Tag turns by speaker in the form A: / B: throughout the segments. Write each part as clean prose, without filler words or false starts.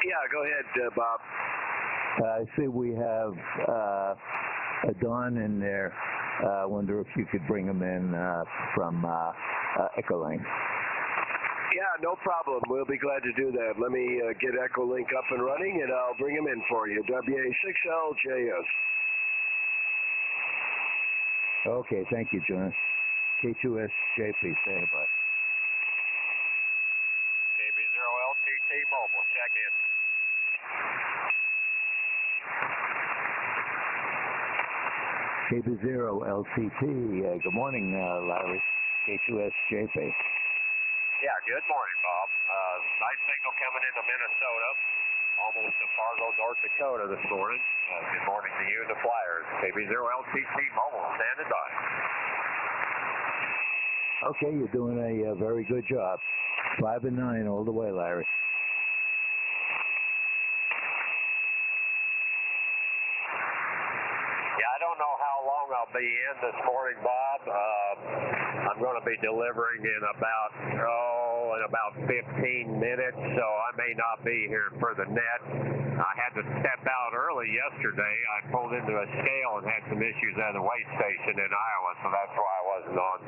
A: Yeah, go ahead, Bob.
B: I see we have a Don in there. I wonder if you could bring him in from Echolink.
A: Yeah, no problem. We'll be glad to do that. Let me get Echolink up and running, and I'll bring him in for you. WA6LJS.
B: Okay, thank you, John. K2SJP, stand by.
C: KB0LTT Mobile, check in.
B: KB0LTT, good morning, Larry. K2SJP.
C: Yeah, good morning, Bob. Nice signal coming into Minnesota, almost to Fargo, North Dakota this morning. Good morning to you and the Flyers. KB0LTT Mobile, standing by.
B: Okay, you're doing a very good job. 5 and 9 all the way, Larry.
C: Yeah, I don't know how long I'll be in this morning, Bob. I'm going to be delivering in about 15 minutes, so I may not be here for the net. I had to step out early yesterday. I pulled into a scale and had some issues at the weigh station in Iowa, so that's why I wasn't on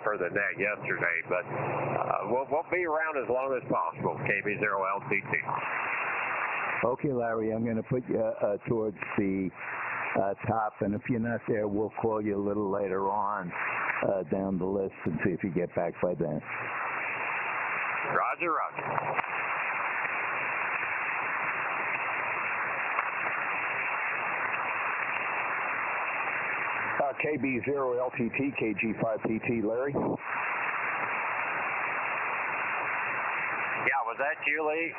C: for the net yesterday. But we'll be around as long as possible, KB0LTT.
B: Okay, Larry, I'm going to put you towards the top, and if you're not there, we'll call you a little later on down the list and see if you get back by then.
C: Roger, roger.
D: KB0LTT, KG5PT, Larry.
C: Yeah, was that you, Lee?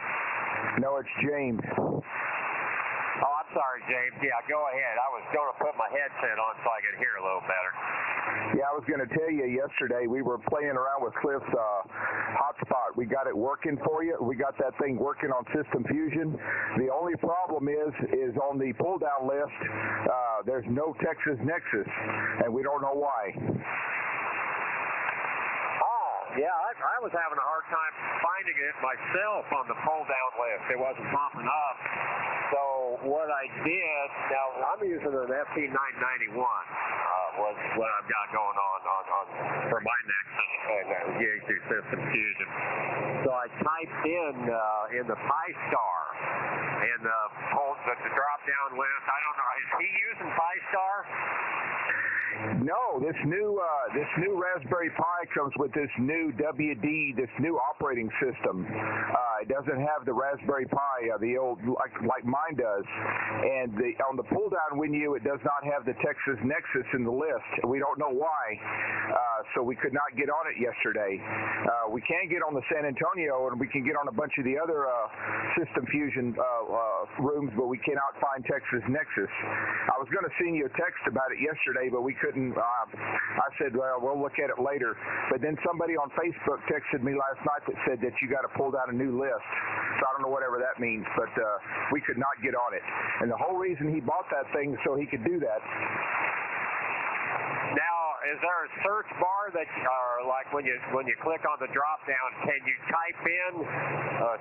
D: No, it's James.
C: Oh, I'm sorry, James. Yeah, go ahead. I was going to put my headset on so I could hear a little better.
D: Yeah, I was going to tell you yesterday we were playing around with Cliff's hotspot. We got it working for you. We got that thing working on System Fusion. The only problem is on the pull-down list, there's no Texas Nexus, and we don't know why.
C: Yeah, I was having a hard time finding it myself on the pull-down list. It wasn't popping up. So what I did, now I'm using an FP991 was what I've got going on for my Nexus and G2 System Fusion. So I typed in the Pi-Star and the drop-down list. I don't know, is he using Pi-Star?
D: No, this new Raspberry Pi comes with this new WD, this new operating system. It doesn't have the Raspberry Pi, the old like mine does, and on the pull-down menu, it does not have the Texas Nexus in the list. We don't know why, so we could not get on it yesterday. We can get on the San Antonio, and we can get on a bunch of the other System Fusion rooms, but we cannot find Texas Nexus. I was going to send you a text about it yesterday, but we couldn't. I said, well, we'll look at it later. But then somebody on Facebook texted me last night that said that you got to pull down a new list. So I don't know whatever that means, but we could not get on it. And the whole reason he bought that thing so he could do that.
C: Now, is there a search bar that, like when you click on the drop down, can you type in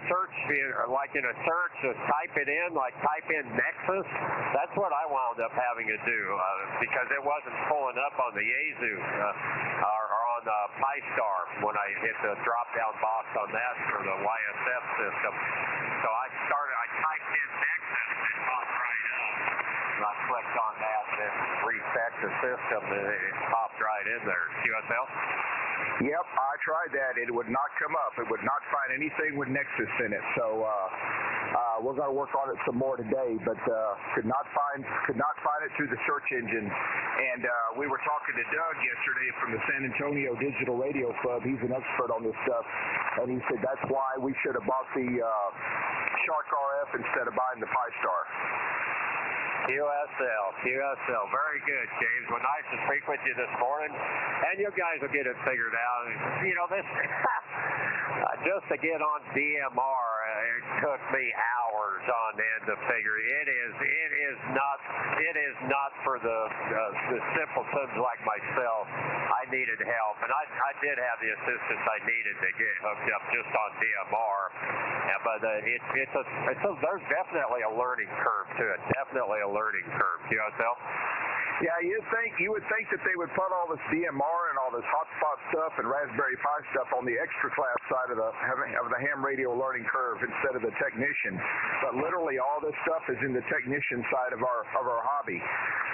C: search, like in a search, just type it in, like type in Nexus? That's what I wound up having to do because it wasn't pulling up on the Yaesu or on the Pi-Star when I hit the drop down box on that for the YSF system. So I typed in Nexus and it popped right up. And I clicked on that and it reset the system and it popped right in there. QSL?
D: Yep, I tried that. It would not come up. It would not find anything with Nexus in it. So we're going to work on it some more today, but could not find it through the search engine. And we were talking to Doug yesterday from the San Antonio Digital Radio Club. He's an expert on this stuff, and he said that's why we should have bought the Shark RF instead of buying the Pi-Star.
C: QSL. Very good, James. Well, nice to speak with you this morning. And you guys will get it figured out. You know, this just to get on DMR, it took me hours on end to figure. It is not for the simpletons like myself. I needed help, and I did have the assistance I needed to get hooked up just on DMR. But there's definitely a learning curve to it. Definitely a learning curve. QSL?
D: Yeah, you would think that they would put all this DMR and all this hotspot stuff and Raspberry Pi stuff on the extra class side of the ham radio learning curve instead of the technician. But literally all this stuff is in the technician side of our hobby.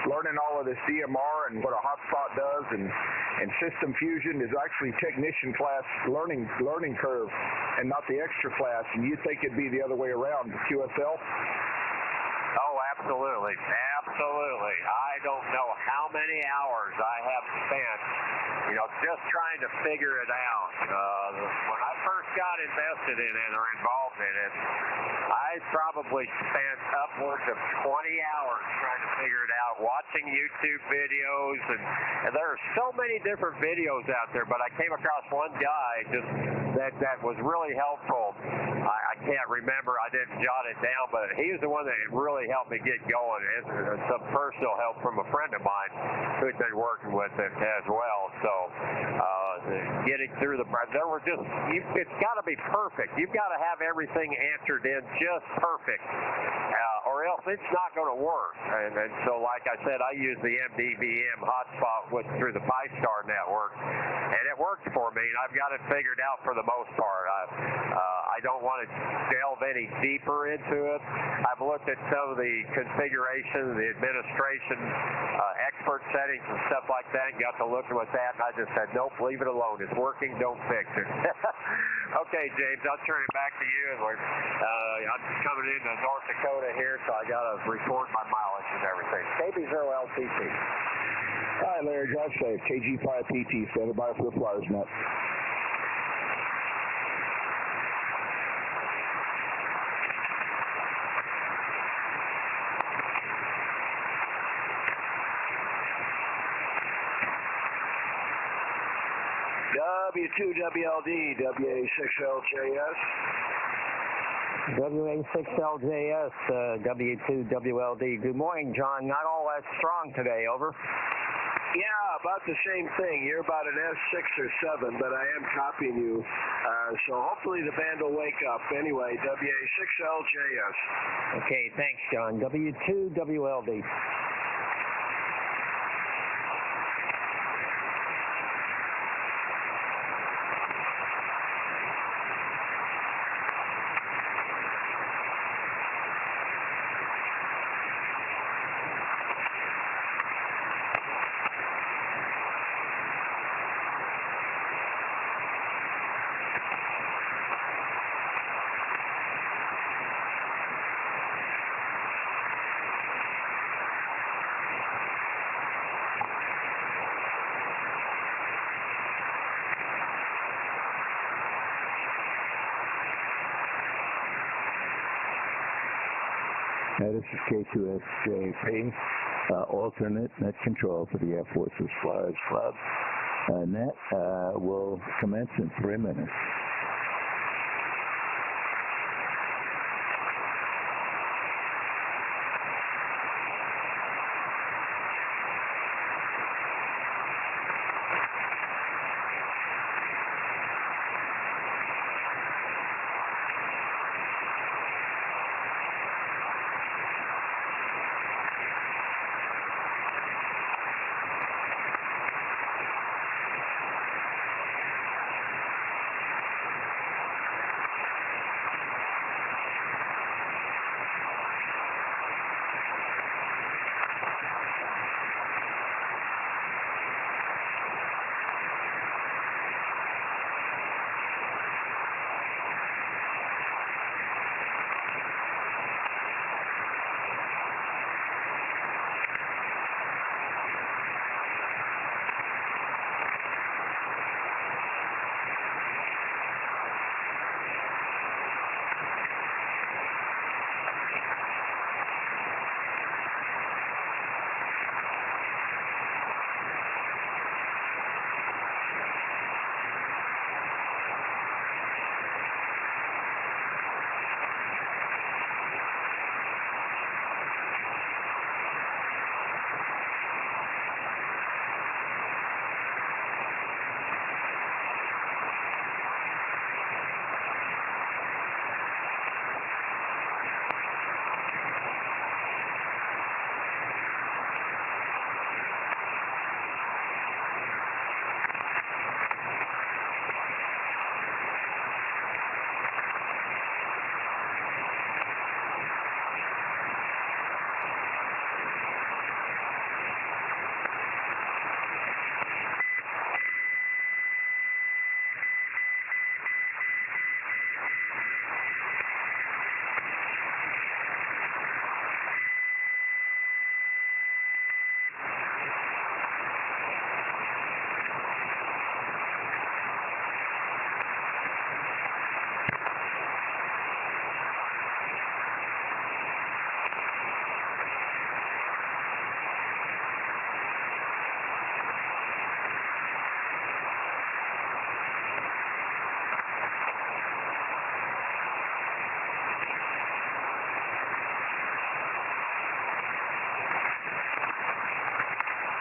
D: Learning all of this DMR and what a hotspot does and system fusion is actually technician class learning curve and not the extra class. And you'd think it'd be the other way around. QSL?
C: Oh, absolutely. Absolutely. I don't know how many hours I have spent, just trying to figure it out. When I first got invested in it or involved in it, I probably spent upwards of 20 hours trying to figure it out, watching YouTube videos, and there are so many different videos out there, but I came across one guy just that was really helpful. I can't remember, I didn't jot it down, but he was the one that really helped me get going, and some personal help from a friend of mine who'd been working with it as well. So getting through it's got to be perfect. You've got to have everything answered in just perfect, or else it's not going to work. And so, like I said, I use the MDVM hotspot through the Pi-Star network, and it works for me, and I've got it figured out for the most part. I don't want to delve any deeper into it. I've looked at some of the configuration, the administration, expert settings and stuff like that, and got to looking with that, and I just said, nope, leave it alone. It's working, don't fix it. Okay, James, I'll turn it back to you. And I'm coming into North Dakota here, so I got to record my mileage and everything. KB0LTT.
D: Hi, Larry. Drive safe. KG5PT, standing by for the Flyers Net.
A: W2WLD, WA6LJS.
E: WA6LJS, W2WLD. Good morning, John. Not all that strong today, over.
A: Yeah, about the same thing. You're about an S6 or 7, but I am copying you. So hopefully the band will wake up. Anyway, WA6LJS.
E: Okay, thanks, John. W2WLD.
B: This is K2SJP, alternate net control for the Air Force's Flyers Club. Net will commence in 3 minutes.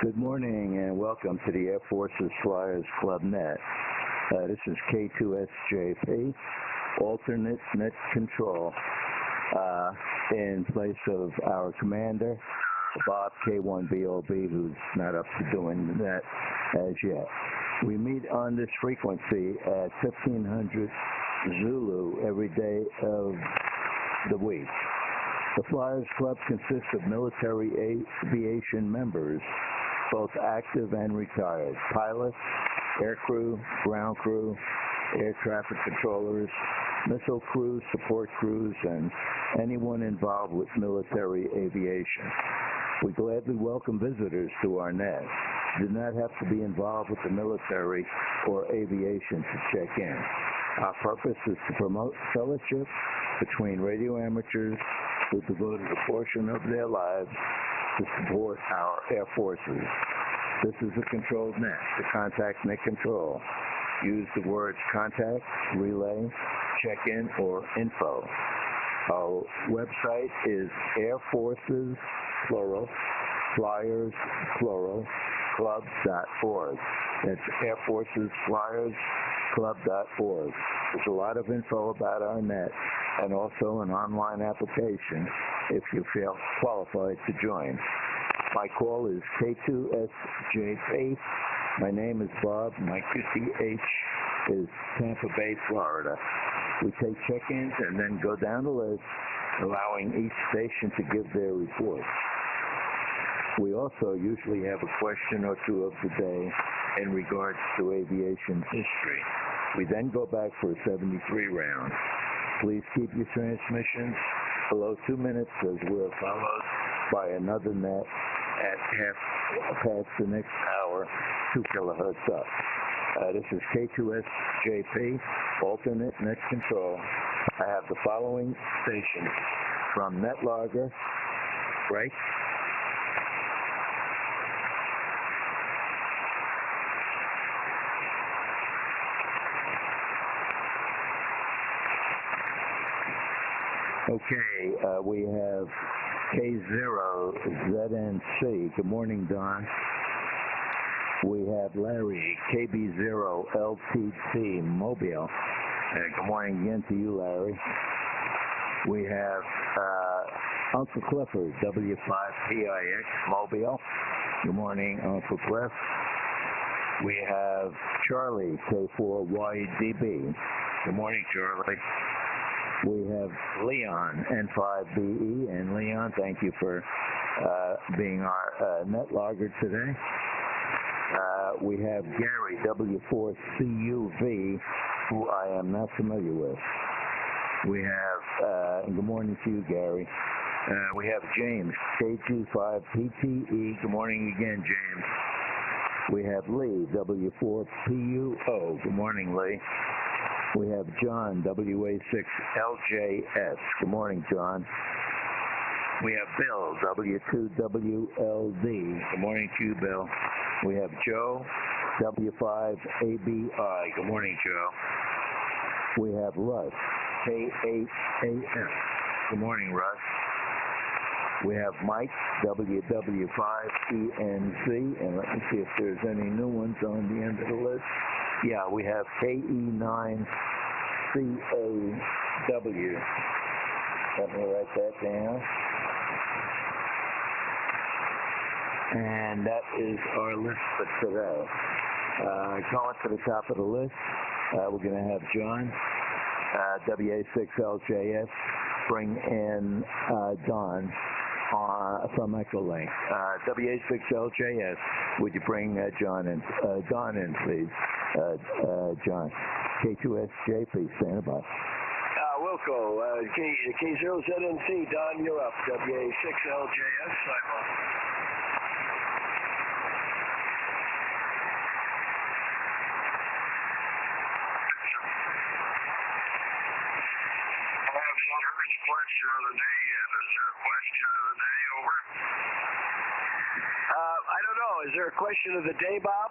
B: Good morning and welcome to the Air Force's Flyers Club Net. This is K2SJP, alternate net control, in place of our commander, Bob K1BOB, who's not up to doing the net as yet. We meet on this frequency at 1500 Zulu every day of the week. The Flyers Club consists of military aviation members, both active and retired, pilots, air crew, ground crew, air traffic controllers, missile crews, support crews, and anyone involved with military aviation. We gladly welcome visitors to our net. You do not have to be involved with the military or aviation to check in. Our purpose is to promote fellowship between radio amateurs who devoted a portion of their lives to support our Air Forces. This is a controlled net. To contact net control, use the words contact, relay, check-in, or info. Our website is Air Forces, plural, Flyers, plural, club.org. That's Air Forces, Flyers, club.org. There's a lot of info about our net and also an online application if you feel qualified to join. My call is K2SJP. My name is Bob. My QTH is Tampa Bay, Florida. We take check-ins and then go down the list, allowing each station to give their reports. We also usually have a question or two of the day in regards to aviation history. We then go back for a 73 round. Please keep your transmissions below 2 minutes as we're followed by another net at half past the next hour, 2 kilohertz up. This is K2SJP, alternate net control. I have the following stations from NetLogger, break. Okay, we have K0ZNC. Good morning, Don. We have Larry, KB0LTT, Mobile. Good morning again to you, Larry. We have Uncle Clifford, W5PIX, Mobile. Good morning, Uncle Cliff. We have Charlie, K4YDB. Good morning, Charlie. We have Leon, N5BE, and Leon, thank you for being our net logger today. We have Gary, W4CUV, who I am not familiar with. We have, good morning to you, Gary. We have James, K25PTE. Good morning again, James. We have Lee, W4PUO. Good morning, Lee. We have John, WA6LJS. Good morning, John. We have Bill, W2WLD. Good morning to you, Bill. We have Joe, W5ABI. Good morning, Joe. We have Russ, K8AF. Good morning, Russ. We have Mike, WW5ENC. And let me see if there's any new ones on the end of the list. Yeah, we have KE9CAW. Let me write that down. And that is our list for today. Going to the top of the list, we're going to have John, WA6LJS, bring in Don from Echolink. WA6LJS, would you bring Don in, please? John. K2SJP, stand by.
A: Wilco, K0ZNC, Don, you're up. WA6LJS, Cyber.
F: Question of the day yet. Is there a question of the day? Over.
A: I don't know. Is there a question of the day, Bob?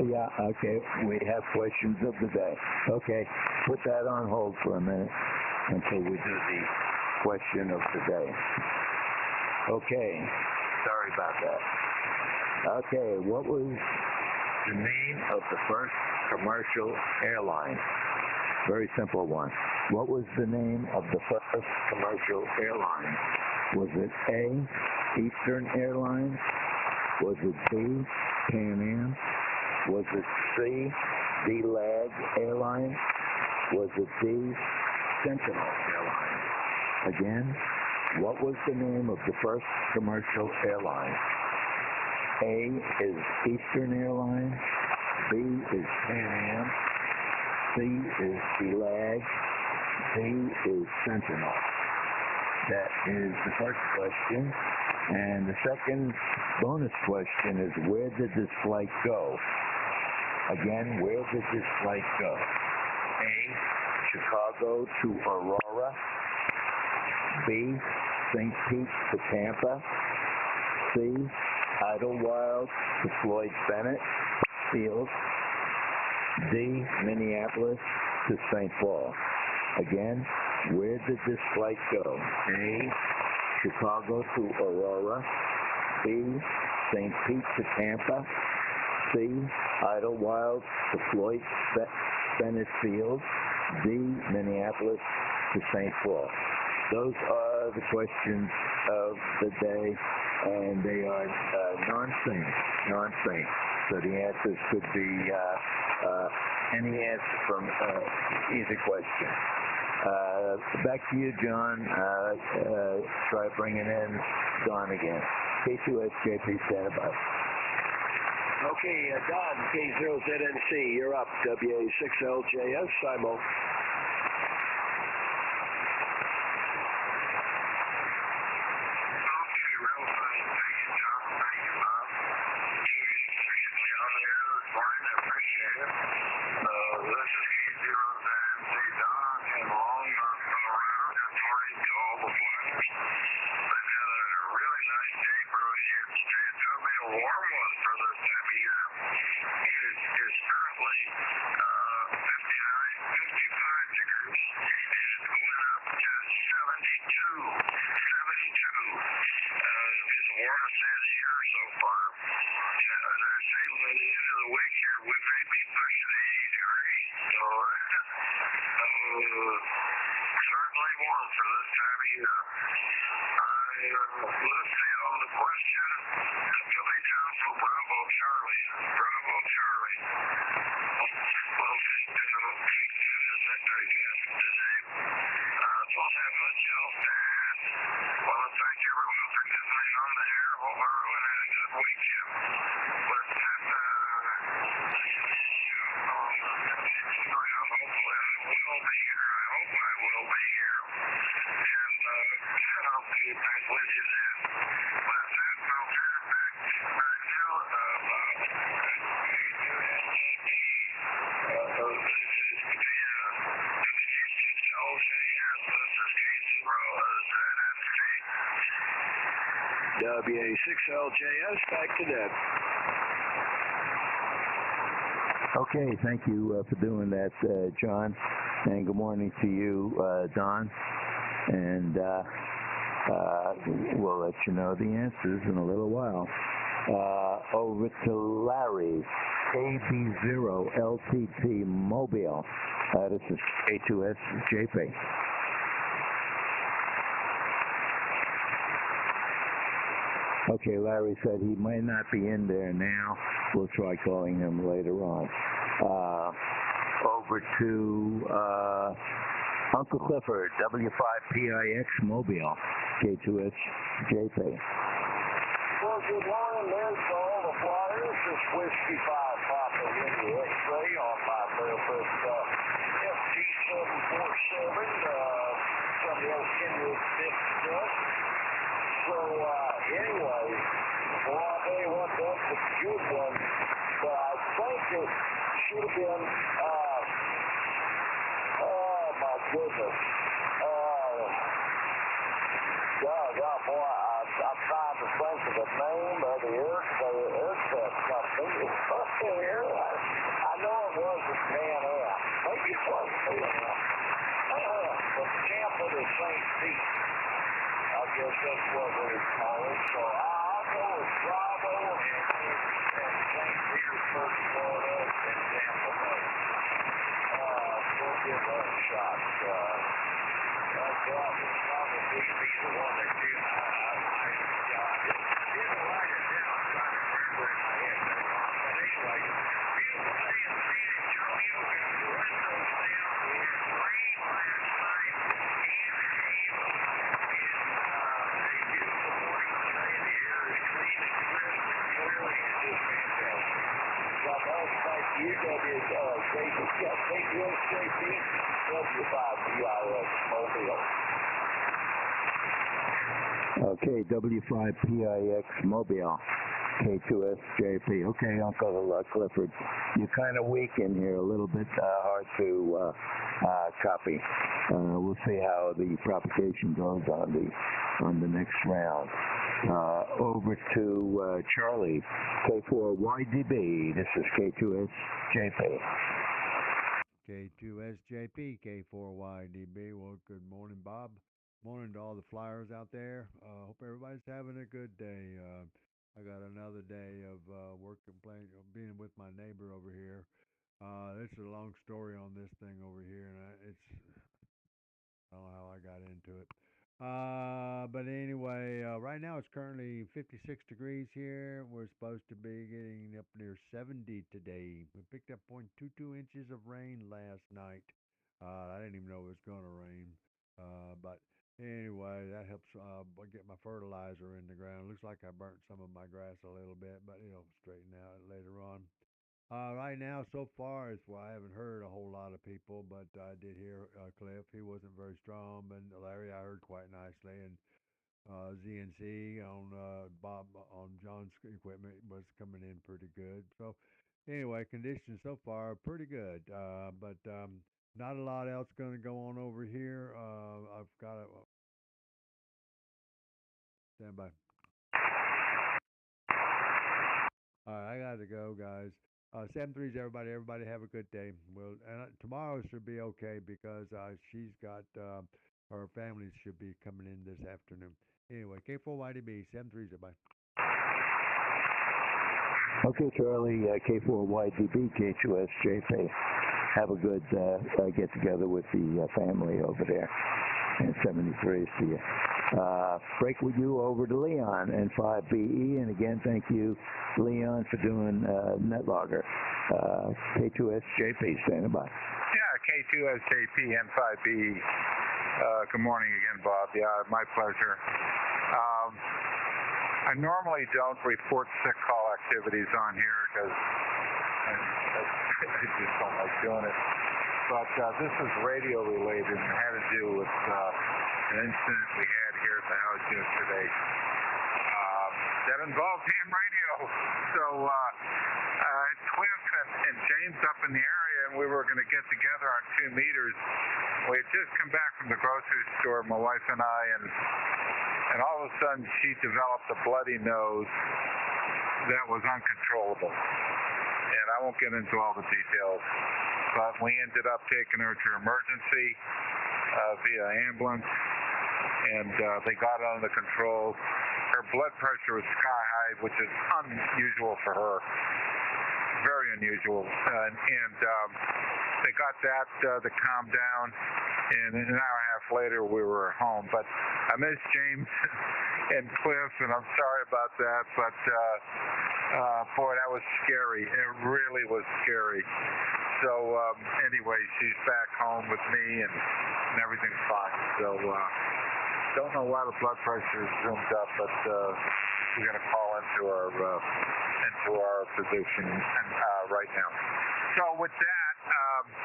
B: Yeah, okay. We have questions of the day. Okay, put that on hold for a minute until we do the question of the day. Okay, sorry about that. Okay, what was the name of the first commercial airline? Very simple one. What was the name of the first commercial airline? Was it A, Eastern Airlines? Was it B, Pan Am? Was it C, D-Lag Airlines? Was it D, Sentinel Airlines? Again, what was the name of the first commercial airline? A is Eastern Airlines, B is Pan Am, C is D-Lag, D is Sentinel. That is the first question. And the second bonus question is, where did this flight go? Again, where did this flight go? A, Chicago to Aurora. B, St. Pete to Tampa. C, Idlewild to Floyd Bennett Field. D, Minneapolis to St. Paul. Again, where did this flight go? A, Chicago to Aurora. B, St. Pete to Tampa. C, Idlewild to Floyd Bennett Field. D, Minneapolis to St. Paul. Those are the questions of the day, and they are non-sync. So the answers could be any answer from either question. Back to you, John. Try bringing in Don again. K2SJP, stand by.
A: Okay, Don, K0ZNC, you're up. WA6LJS, Simo. WA6LJS, back to Ned.
B: Okay, thank you for doing that, John. And good morning to you, Don. And we'll let you know the answers in a little while. Over to Larry, KB0LTT Mobile. This is K2SJP. Okay, Larry said he might not be in there now. We'll try calling him later on. Over to Uncle Clifford, W5PIX Mobile, K2SJP.
G: Well, good morning. There's all the flyers. It's Whiskey 5 Papa India X-ray on my therapist FT747 from the old Kenwood 5th truck. So, anyway, well, I'll tell you what, that's a good one, but I think it should have been, oh my goodness, God, boy, I'm trying to think of the name of the aircraft company. It's something here. I know it wasn't Pan Am. Maybe it was Pan Am. From Tampa to St. Pete. guess that's what it's called. So I'll go with Bravo and St. Petersburg, Florida, and Tampa Bay. We'll give that a shot. That would probably be the one that did. I didn't write it down. I'm trying to remember in my head. But anyway, beautiful day in Phoenix. Joe, you got the rest of the down. We had rain last night in Haven. And a beautiful morning today. The air is clean and crisp and clearly and just fantastic. Well, thank you, K2SJP, W5PIX Mobile.
B: Okay, W5PIX Mobile, K2SJP. Okay, Uncle Clifford, you're kind of weak in here, a little bit hard to copy. We'll see how the propagation goes on the next round. Over to Charlie, K4YDB. This is K2SJP.
H: K2SJP, K4YDB. Well, good morning, Bob. Morning to all the flyers out there. Hope everybody's having a good day. I got another day of working, playing, being with my neighbor over here. This is a long story on this thing over here, and I don't know how I got into it. But anyway, right now it's currently 56 degrees here. We're supposed to be getting up near 70 today. We picked up 0.22 inches of rain last night. I didn't even know it was going to rain. But anyway, that helps get my fertilizer in the ground. Looks like I burnt some of my grass a little bit, but it'll straighten out later on. Right now, so far, I haven't heard a whole lot of people, but I did hear Cliff. He wasn't very strong, and Larry I heard quite nicely, and ZNC on Bob on John's equipment was coming in pretty good. So anyway, conditions so far are pretty good, but not a lot else going to go on over here. I've got to stand by. All right, I got to go, guys. 7-3s, everybody. Everybody have a good day. Well, and tomorrow should be okay because she's got her family should be coming in this afternoon. Anyway, K4YDB, 7-3s, everybody.
B: Okay, Charlie, K4YDB, K2SJP. Have a good get together with the family over there. And 73, see you. Break with you over to Leon and 5BE, and again, thank you, Leon, for doing NetLogger. K2SJP, standing by.
I: Yeah, K2SJP and 5BE. Good morning again, Bob. Yeah, my pleasure. I normally don't report sick call activities on here because I just don't like doing it. But this is radio related and had to do with an incident we had here at the house yesterday that involved ham radio. So Cliff and James up in the area, and we were going to get together on 2 meters. We had just come back from the grocery store, my wife and I, and all of a sudden she developed a bloody nose that was uncontrollable. And I won't get into all the details, but we ended up taking her to emergency via ambulance, and they got it under control. Her blood pressure was sky high, which is unusual for her, very unusual. And they got that to calm down, and an hour and a half later we were home. But I miss James and Cliff, and I'm sorry about that, but boy, that was scary. It really was scary. So anyway, she's back home with me, and everything's fine. So don't know why the blood pressure is zoomed up, but we're going to call into our physician right now. So with that,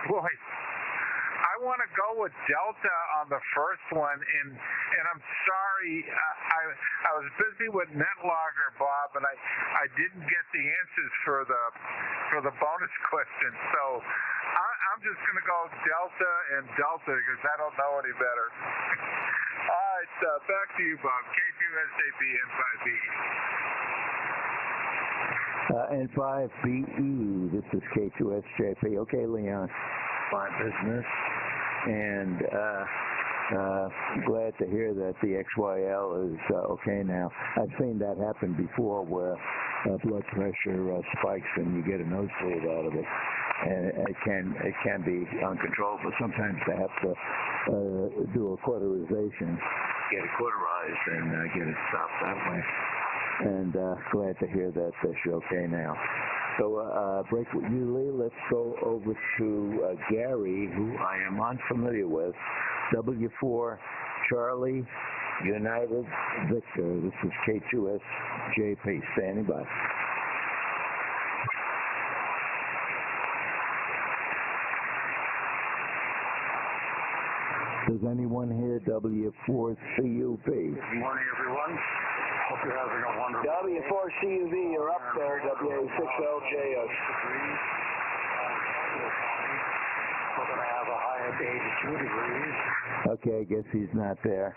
I: boy, I want to go with Delta on the first one, and I'm sorry, I was busy with NetLogger, Bob, and I didn't get the answers for the bonus question. So I'm just going to go Delta and Delta because I don't know any better. All right, back to you, Bob. K2SJP and 5BE.
B: N5BE, this is K2SJP. Okay, Leon, fine business. And Glad to hear that the XYL is okay now. I've seen that happen before where blood pressure spikes and you get a nosebleed out of it. And it can be uncontrollable. Sometimes they have to do a cauterization, get it cauterized, and get it stopped that way. And glad to hear that you're okay now. So break with you, Lee. Let's go over to Gary, who I am unfamiliar with. W4 Charlie United Victor. This is K2SJP. Standing by. Does anyone hear W4CUV?
I: Good morning, everyone. Hope you're having a wonderful
A: W4CUV, you're up there, WA6LJS.
I: We're going to have a high of 82 degrees.
B: Okay, I guess he's not there.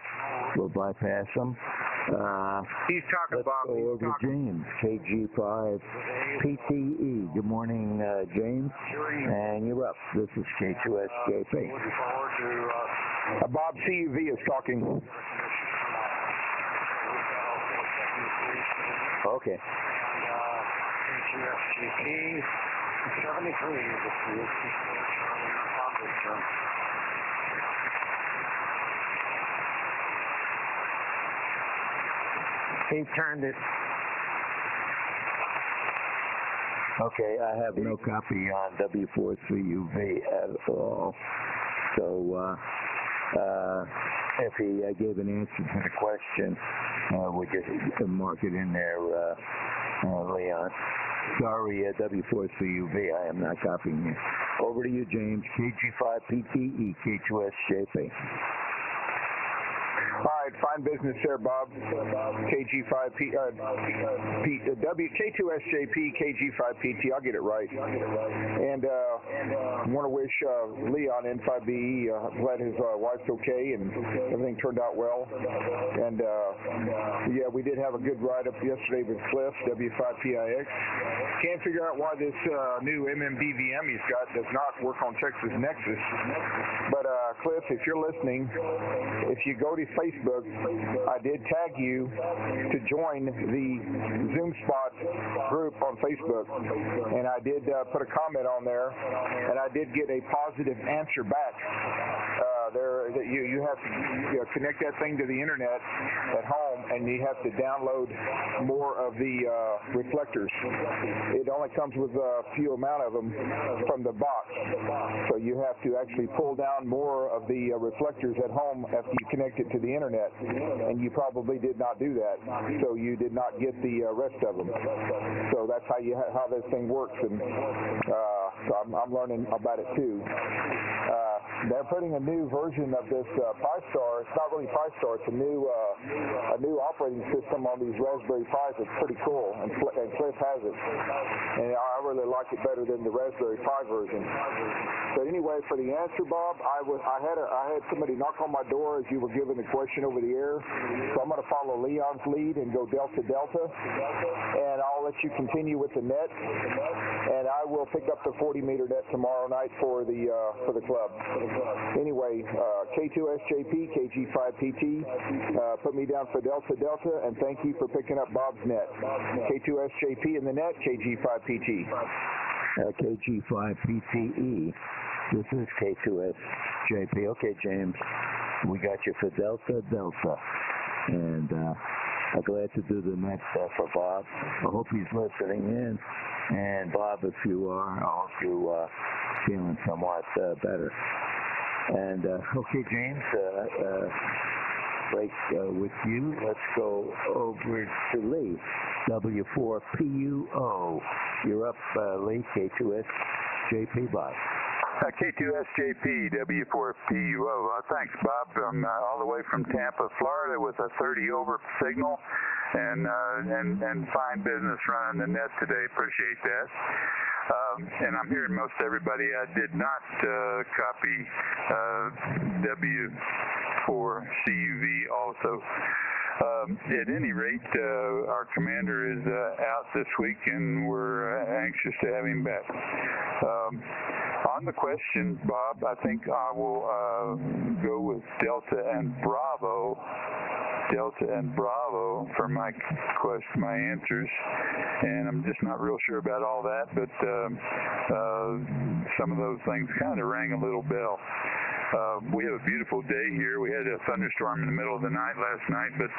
B: We'll bypass him.
I: He's talking, Bob.
B: Let's go over James, KG5 PTE. Good morning, James. And you're up. This is K2SJP.
I: Looking forward to...
D: Bob CUV is talking.
B: Okay.
I: K2SJP 73.
E: He turned it.
B: Okay, I have no copy on W4CUV at all. So if he gave an answer to the question, we just mark it in there, Leon. Sorry, W4CUV, I am not copying you. Over to you, James. KG5PTE, K2SJP.
D: All right, fine business there, Bob. KG5P, K2SJP, KG5PT. I'll get it right. And want to wish Leon N5BE. Glad his wife's okay and everything turned out well. And yeah, we did have a good ride up yesterday with Cliff, W5PIX. Can't figure out why this new MMDVM he's got does not work on Texas Nexus. But Cliff, if you're listening, if you go to Facebook, I did tag you to join the Zoom Spot group on Facebook, and I did put a comment on there, and I did get a positive answer back. You have to connect that thing to the internet at home, and you have to download more of the reflectors. It only comes with a few amount of them from the box, so you have to actually pull down more of the reflectors at home after you connect it to the internet, and you probably did not do that, so you did not get the rest of them. So that's how this thing works, and so I'm learning about it too. They're putting a new version of this Pi-Star. It's not really Pi-Star. It's a new operating system on these Raspberry Pis. It's pretty cool, and Cliff has it. And I really like it better than the Raspberry Pi version. But anyway, for the answer, Bob, I had somebody knock on my door as you were giving the question over the air. So I'm going to follow Leon's lead and go Delta Delta, and I'll let you continue with the net. And I will pick up the 40-meter net tomorrow night for the club. Anyway, K2SJP, KG5PT, put me down for Delta Delta, and thank you for picking up Bob's Net. K2SJP in the net, KG5PT.
B: KG5PTE. This is K2SJP. Okay, James, we got you for Delta Delta. And I'm glad to do the net for Bob. I hope he's listening in. And Bob, if you are, I hope you feeling somewhat better. And okay, James, break with you. Let's go over to Lee, W4PUO. You're up, Lee, K2SJP Bob.
J: K2SJP, W4PUO. Thanks, Bob. I'm all the way from Tampa, Florida, with a 30 over signal, and fine business running the net today. Appreciate that. And I'm hearing most everybody. I did not copy W4CUV also. At any rate, our commander is out this week, and we're anxious to have him back. On on the question, Bob, I think I will go with Delta and Bravo. Delta and Bravo for my answers, and I'm just not real sure about all that, but some of those things kind of rang a little bell. We have a beautiful day here. We had a thunderstorm in the middle of the night last night, but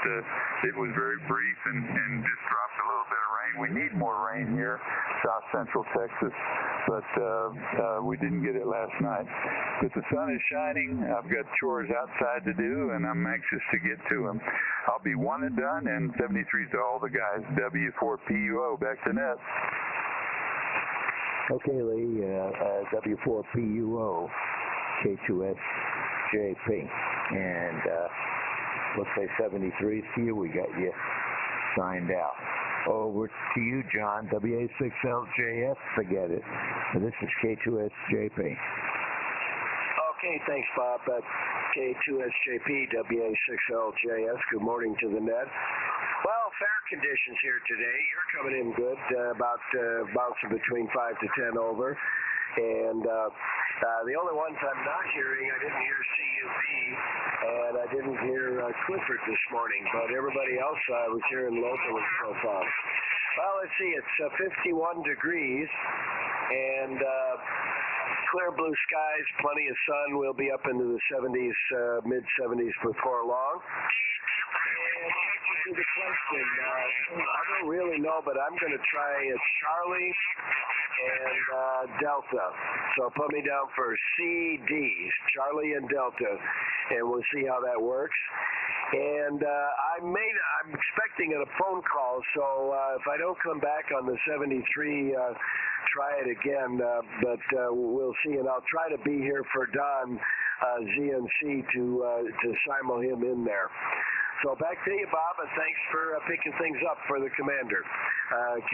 J: it was very brief and just dropped a little bit of rain. We need more rain here, south central Texas, but we didn't get it last night. But the sun is shining. I've got chores outside to do, and I'm anxious to get to them. I'll be one and done, and 73 to all the guys. W4PUO, back to net.
B: Okay, Lee, W4PUO, K2SJP, and looks like 73's to you. We got you signed out. Over to you, John, WA6LJS, forget it. This is K2SJP.
A: Okay, thanks, Bob. K2SJP, WA6LJS. Good morning to the net. Well, fair conditions here today. You're coming in good, about bouncing between 5 to 10 over. And the only ones I'm not hearing, I didn't hear CUP, and I didn't hear Clifford this morning, but everybody else I was hearing locally so far. Well, let's see, it's 51 degrees, and clear blue skies, plenty of sun. We'll be up into the 70s, mid-70s before long. And to the question, I don't really know, but I'm going to try Charlie and Delta. So put me down for CDs, Charlie and Delta, and we'll see how that works. And I'm expecting a phone call, so if I don't come back on the 73, try it again, but we'll see. And I'll try to be here for Don ZNC to simul him in there. So back to you, Bob, and thanks for picking things up for the commander.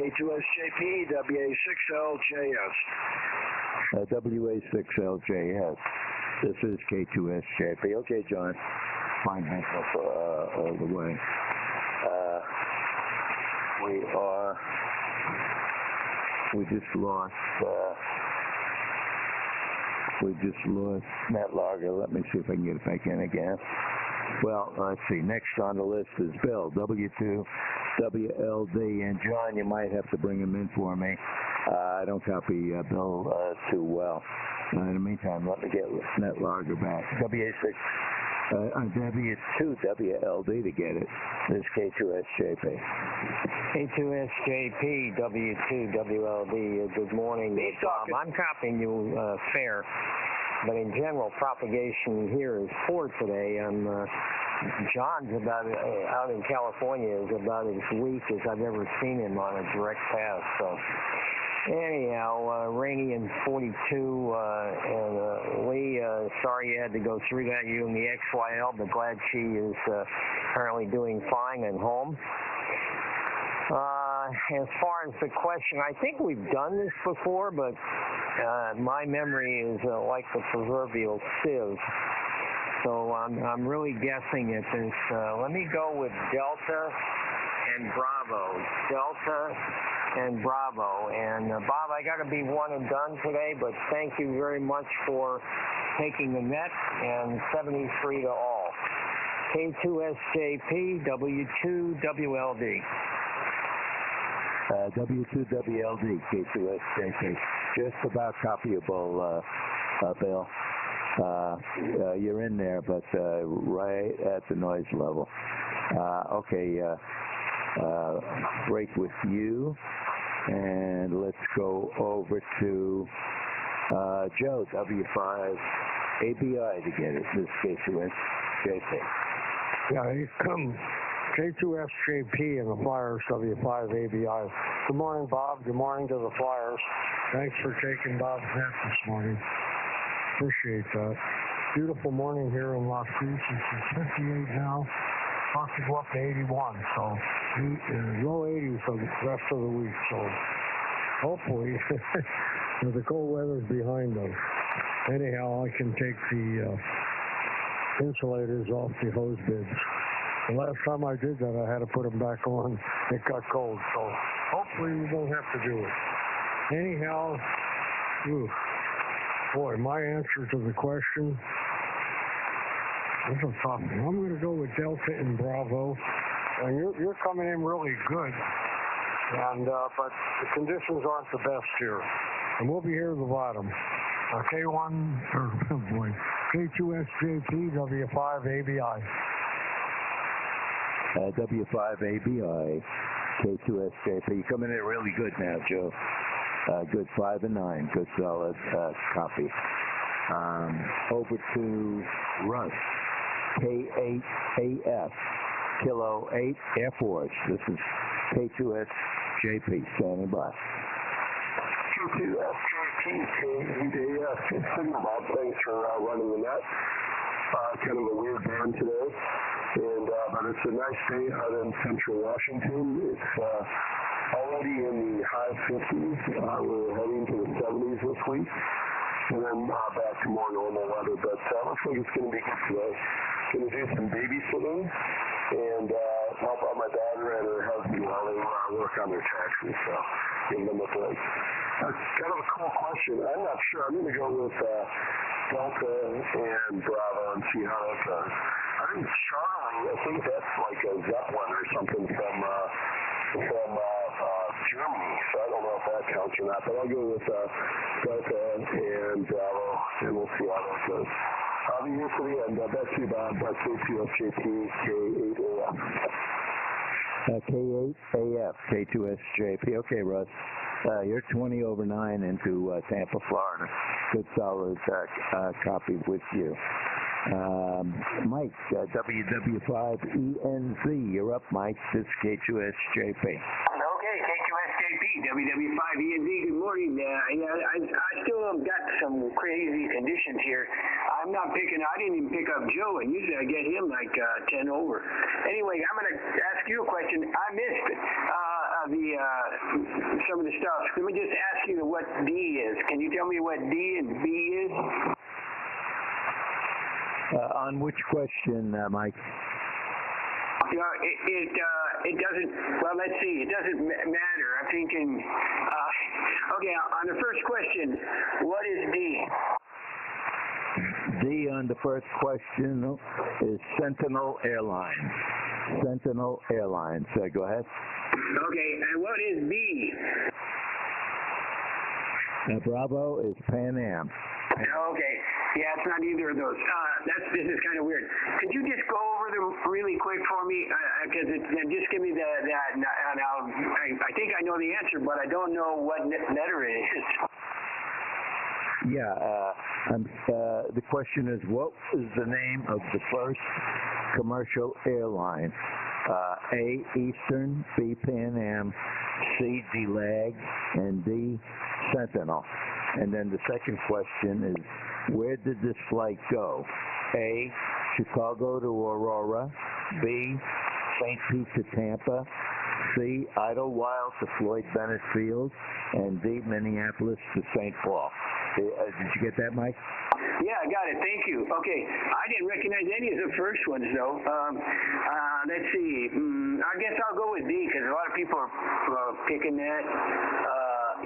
A: K2SJP, WA6LJS.
B: WA6LJS. This is K2SJP. Okay, John. Fine, hands up all the way. We just lost Matt Lager. Let me see if I can get it back in again. Well, let's see. Next on the list is Bill, W2WLD. And John, you might have to bring him in for me. I don't copy Bill too well. In the meantime, let me get Matt Lager back. W2WLD to get it. This is K2SJP.
E: K2SJP, W2WLD. Good morning, Bob. I'm copying you fair. But in general, propagation here is poor today. John's out in California is about as weak as I've ever seen him on a direct path. So anyhow, rainy and 42. And Lee, sorry you had to go through that, you and the XYL, but glad she is currently doing fine and home. As far as the question, I think we've done this before, but my memory is like the proverbial sieve. So I'm really guessing at this. Let me go with Delta and Bravo. Delta and Bravo. And Bob, I got to be one and done today, but thank you very much for taking the net, and 73 to all. K2SJP, W2WLD.
B: W2WLD, K2SJP. Just about copyable, Bill. You're in there, but right at the noise level. Okay, break with you, and let's go over to Joe, W5ABI to get it. This is K2SJP.
K: Yeah, K2SJP and the Flyers, W5ABI. Good morning, Bob. Good morning to the Flyers. Thanks for taking Bob's net this morning. Appreciate that. Beautiful morning here in Las Cruces. It's 58 now. Supposed to go up to 81. So low 80s for the rest of the week. So hopefully the cold weather's behind us. Anyhow, I can take the insulators off the hose bibs. The last time I did that, I had to put them back on. It got cold, so hopefully we won't have to do it. Anyhow, Boy, my answer to the question, this is tough. I'm going to go with Delta and Bravo. And you're coming in really good. And but the conditions aren't the best here. And we'll be here at the bottom. K2SJP W5ABI.
B: W5ABI, K2SJP. You're coming in really good now, Joe. Good 5 and 9. Good solid copy. Over to Russ. K8AF. Kilo 8 Air Force. This is K2SJP. Standing by.
A: K2SJP, K8AF. It's Signal Bob. Thanks for running the net. Kind of a weird band today. And but it's a nice day out in central Washington. It's already in the high 50s. We're heading to the 70s this week. And then back to more normal weather. But looks like it's going to be good today. Going to do some babysitting and help out my daughter and her husband while they work on their taxes. So give them a break. Kind of a cool question. I'm not sure. I'm going to go with Delta and Bravo and see how that goes. I think Charlie, I think that's like a Zeppelin or something from Germany, so I don't know if that counts or not, but I'll go with Delta and Bravo, and we'll see how that goes. I'll be here for the end. Back to you, Bob. K2SJP, K8AF.
B: K8AF, K2SJP. Okay, Russ. You're 20 over 9 into Tampa, Florida. Good solid copy with you. Mike, WW5ENZ. You're up, Mike. This is K2SJP.
L: Okay, K2SJP, WW5ENZ. Good morning. I still have got some crazy conditions here. I'm not picking. I didn't even pick up Joe, and usually I get him like 10 over. Anyway, I'm going to ask you a question. I missed some of the stuff. Let me just ask you what D is. Can you tell me what D and B is?
B: On which question, Mike?
L: It doesn't, well, let's see, it doesn't matter. I'm thinking, okay, on the first question, what is D?
B: D on the first question is Sentinel Airlines. Sentinel Airlines. Go ahead.
L: Okay, and what is B?
B: Bravo is Pan Am.
L: Okay. Yeah, it's not either of those. This is kind of weird. Could you just go over them really quick for me? Because just give me that, and I think I know the answer, but I don't know what letter it is.
B: Yeah. The question is, what is the name of the first commercial airline? A, Eastern, B, Pan Am, C, D-Lag, and D, Sentinel. And then the second question is, where did this flight go? A, Chicago to Aurora, B, St. Pete to Tampa, C, Idlewild to Floyd Bennett Field, and D, Minneapolis to St. Paul. Did you get that, Mike?
L: Yeah, I got it. Thank you. Okay. I didn't recognize any of the first ones, though. Let's see. I guess I'll go with D because a lot of people are picking that.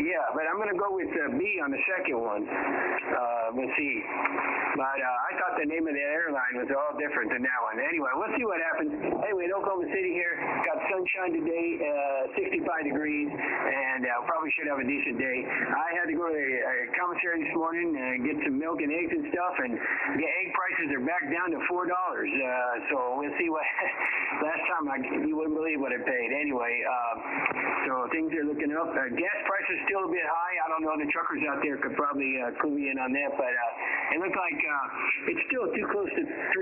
L: Yeah, but I'm going to go with B on the second one. Let's see. But I thought the name of the airline was all different than that one. Anyway, we'll see what happens. Anyway, in Oklahoma City here, got sunshine today, 65 degrees, and probably should have a decent day. I had to go to the commissary this morning and get some milk and eggs and stuff, and the egg prices are back down to $4. So we'll see what. Last time you wouldn't believe what I paid. Anyway, so things are looking up. Gas prices still a bit high. I don't know. The truckers out there could probably clue me in on that, but it looked like it's still too close to $3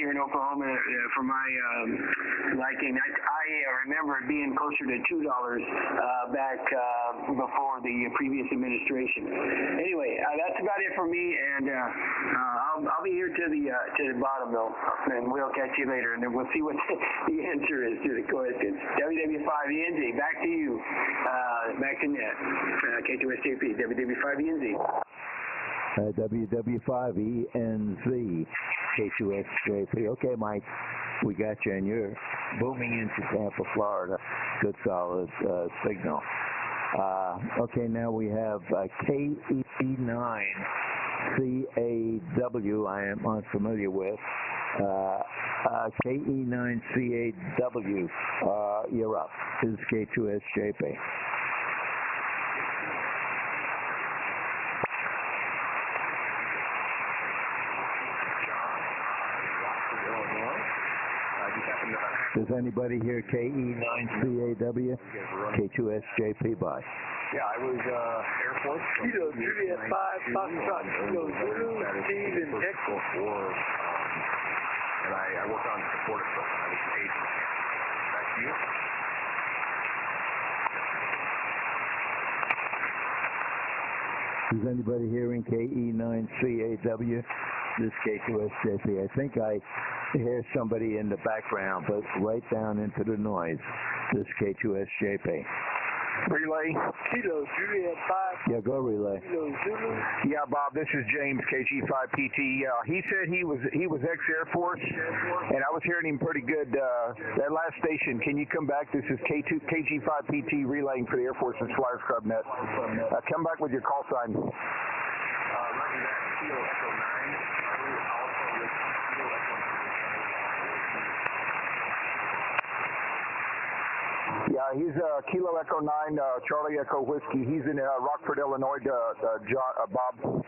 L: here in Oklahoma for my liking. I remember it being closer to $2 back before the previous administration. Anyway, that's about it for me, and I'll be here to the bottom though, and we'll catch you later, and then we'll see what the answer is to the questions. WW5ENZ, back to you. Back to net. K2SJP, WW5ENZ.
B: WW5ENZ, K2SJP. Okay, Mike, we got you, and you're booming into Tampa, Florida. Good solid signal. Okay, now we have KE9 CAW I am unfamiliar with. KE9CAW, you're up. This is K2SJP. Does anybody hear KE9CAW? K2SJP by.
M: Yeah, I was Air Force.
G: Kilo Juliet 5, Foxtrot, Kilo Zulu, Steve in Texas.
M: And I worked on support equipment. I was an agent. Back to you.
B: Is anybody hearing KE9CAW? This is K2SJP. I think I hear somebody in the background, but right down into the noise. This is K2SJP.
D: Relay.
G: Kilo Juliet 5.
B: Yeah, go relay.
G: Kilo Zulu.
D: Yeah, Bob, this is James, KG5PT. He said he was ex-Air Force, and I was hearing him pretty good. That last station, can you come back? This is KG5PT relaying for the Air Force's Flyers Club Net. Come back with your call sign.
M: Roger that. Kilo Echo 9. Also with Kilo Echo 9.
D: Yeah, he's Kilo Echo 9, Charlie Echo Whiskey. He's in Rockford, Illinois, Bob.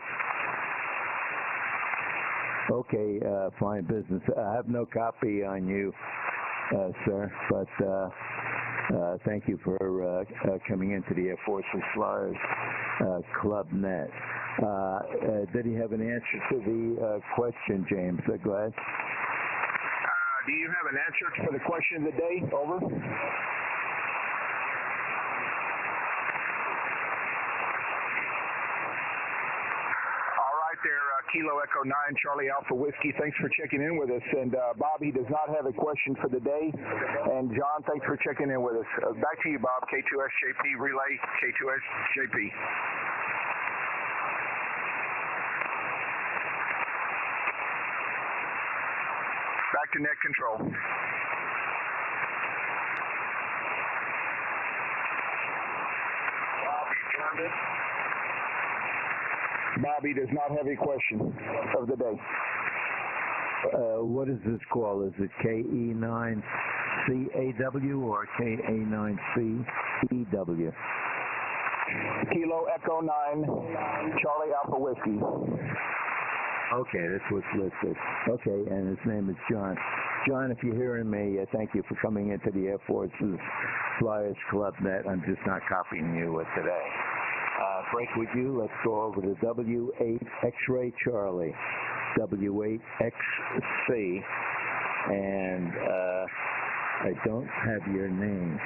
B: Okay, fine business. I have no copy on you, sir, but thank you for coming into the Air Force's Flyers Club Net. Did he have an answer to the question, James? Go ahead.
D: Do you have an answer for the question of the day? Over. There, Kilo Echo 9, Charlie Alpha Whiskey. Thanks for checking in with us. And Bob, he does not have a question for the day. And John, thanks for checking in with us. Back to you, Bob. K2SJP Relay, K2SJP. Back to net control. Bobby does not have a question of the day.
B: What is this call? Is it KE9CAW or KA9CEW?
D: Kilo Echo 9, Charlie Alpha Whiskey.
B: Okay, that's what's listed. Okay, and his name is John. John, if you're hearing me, thank you for coming into the Air Force's Flyers Club Net. I'm just not copying you today. Break with you. Let's go over to W8 X-Ray Charlie, W8XC, and I don't have your name.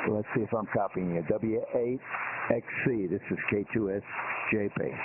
B: Let's see if I'm copying you. W8XC. This is K2SJP.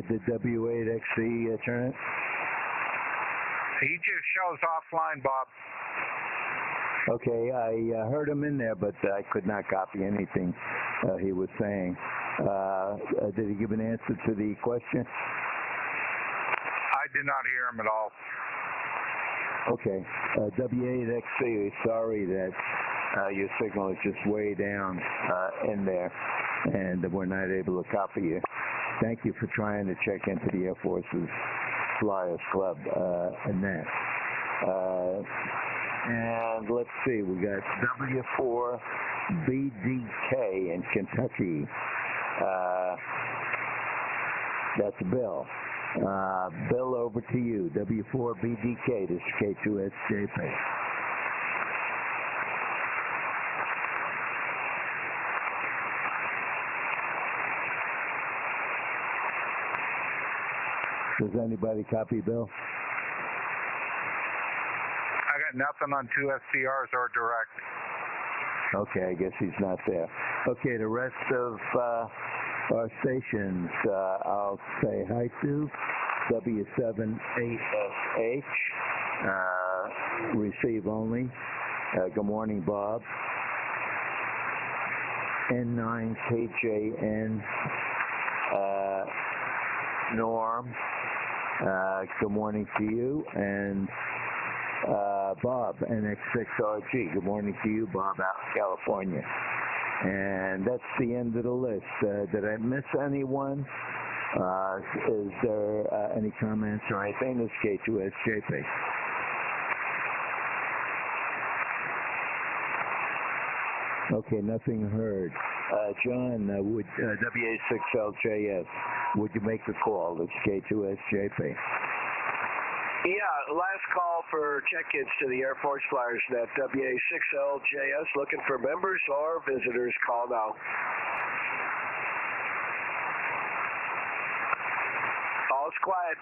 B: Did W8XC turn it?
I: He just shows offline, Bob.
B: Okay, I heard him in there, but I could not copy anything he was saying. Did he give an answer to the question?
I: I did not hear him at all.
B: Okay. W8XC, sorry that your signal is just way down in there, and we're not able to copy you. Thank you for trying to check into the Air Force's Flyers Club Net. And let's see, we got W4BDK in Kentucky. That's Bill. Bill, over to you. W4BDK, this is K2SJP. Does anybody copy Bill?
I: I got nothing on 2 SCRs or direct.
B: Okay, I guess he's not there. Okay, the rest of our stations, I'll say hi to. W78SH, receive only. Good morning, Bob. N9KJN, Norm. Good morning to you. And Bob, NX6RG. Good morning to you, Bob, out in California. And that's the end of the list. Did I miss anyone? Is there any comments or anything? This is K2SJP. Okay, nothing heard. John, would WA6LJS, would you make the call? It's K2SJP.
A: Yeah, last call for check-ins to the Air Force Flyers Net. WA6LJS, looking for members or visitors. Call now. All's quiet.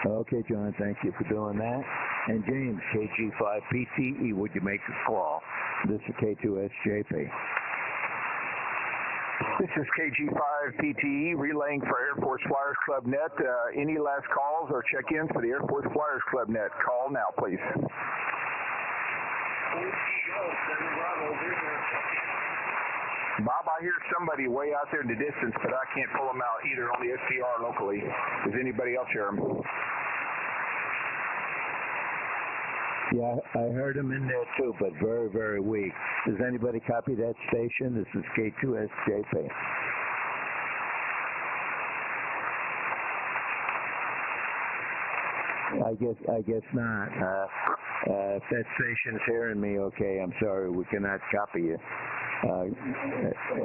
B: Okay, John, thank you for doing that. And James, KG5PTE, would you make the call? This is K2SJP.
D: This is KG5PTE relaying for Air Force Flyers Club Net. Any last calls or check-ins for the Air Force Flyers Club Net? Call now, please. Bob, I hear somebody way out there in the distance, but I can't pull them out either on the SCR locally. Does anybody else hear them?
B: Yeah, I heard him in there too, but very, very weak. Does anybody copy that station? This is K2SJP. I guess not. If that station's hearing me, okay, I'm sorry, we cannot copy you.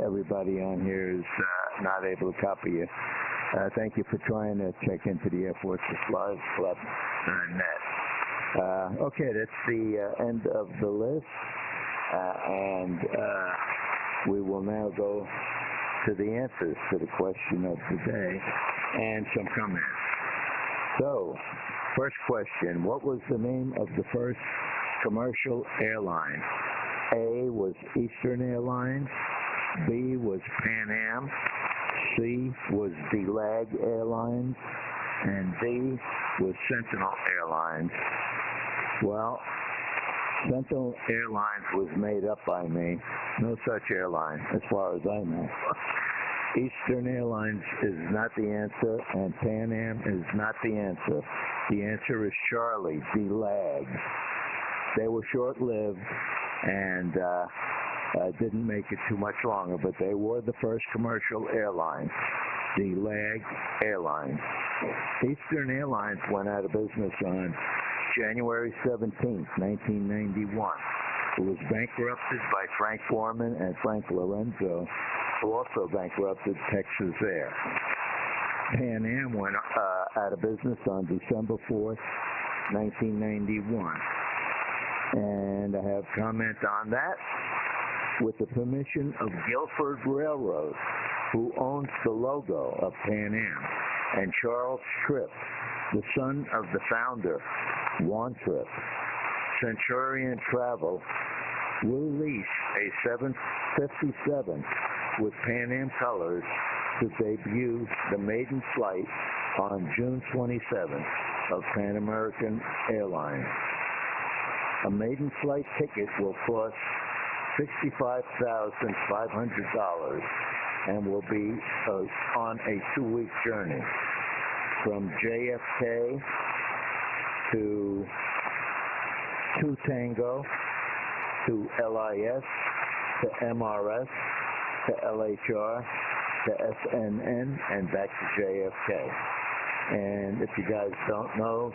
B: Everybody on here is not able to copy you. Thank you for trying to check into the Air Force Flyers Club Net. Okay, that's the end of the list, and we will now go to the answers to the question of the day and some comments. So, first question, what was the name of the first commercial airline? A was Eastern Airlines, B was Pan Am, C was DeLag Airlines, and D was Sentinel Airlines. Well, Sentinel Airlines was made up by me. No such airline, as far as I know. Eastern Airlines is not the answer, and Pan Am is not the answer. The answer is Charlie, DeLag. They were short-lived and didn't make it too much longer, but they were the first commercial airline, DeLag Airlines. Eastern Airlines went out of business on January 17th, 1991. It was bankrupted by Frank Borman and Frank Lorenzo, who also bankrupted Texas Air. Pan Am went out of business on December 4th, 1991. And I have comment on that. With the permission of Guilford Railroad, who owns the logo of Pan Am, and Charles Tripp, the son of the founder, Juan Tripp, Centurion Travel will lease a 757 with Pan Am colors to debut the maiden flight on June 27th of Pan American Airlines. A maiden flight ticket will cost $65,500 and will be on a 2-week journey from JFK to Tango to LIS to MRS to LHR to SNN and back to JFK. And if you guys don't know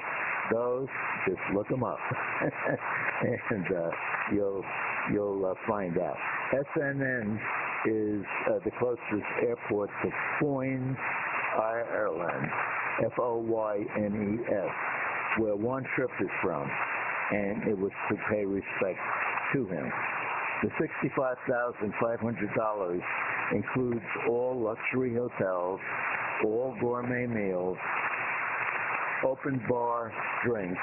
B: those, just look them up and you'll find out. SNN is the closest airport to Foynes, Ireland, Foynes, where one trip is from, and it was to pay respect to him. The $65,500 includes all luxury hotels, all gourmet meals, open bar drinks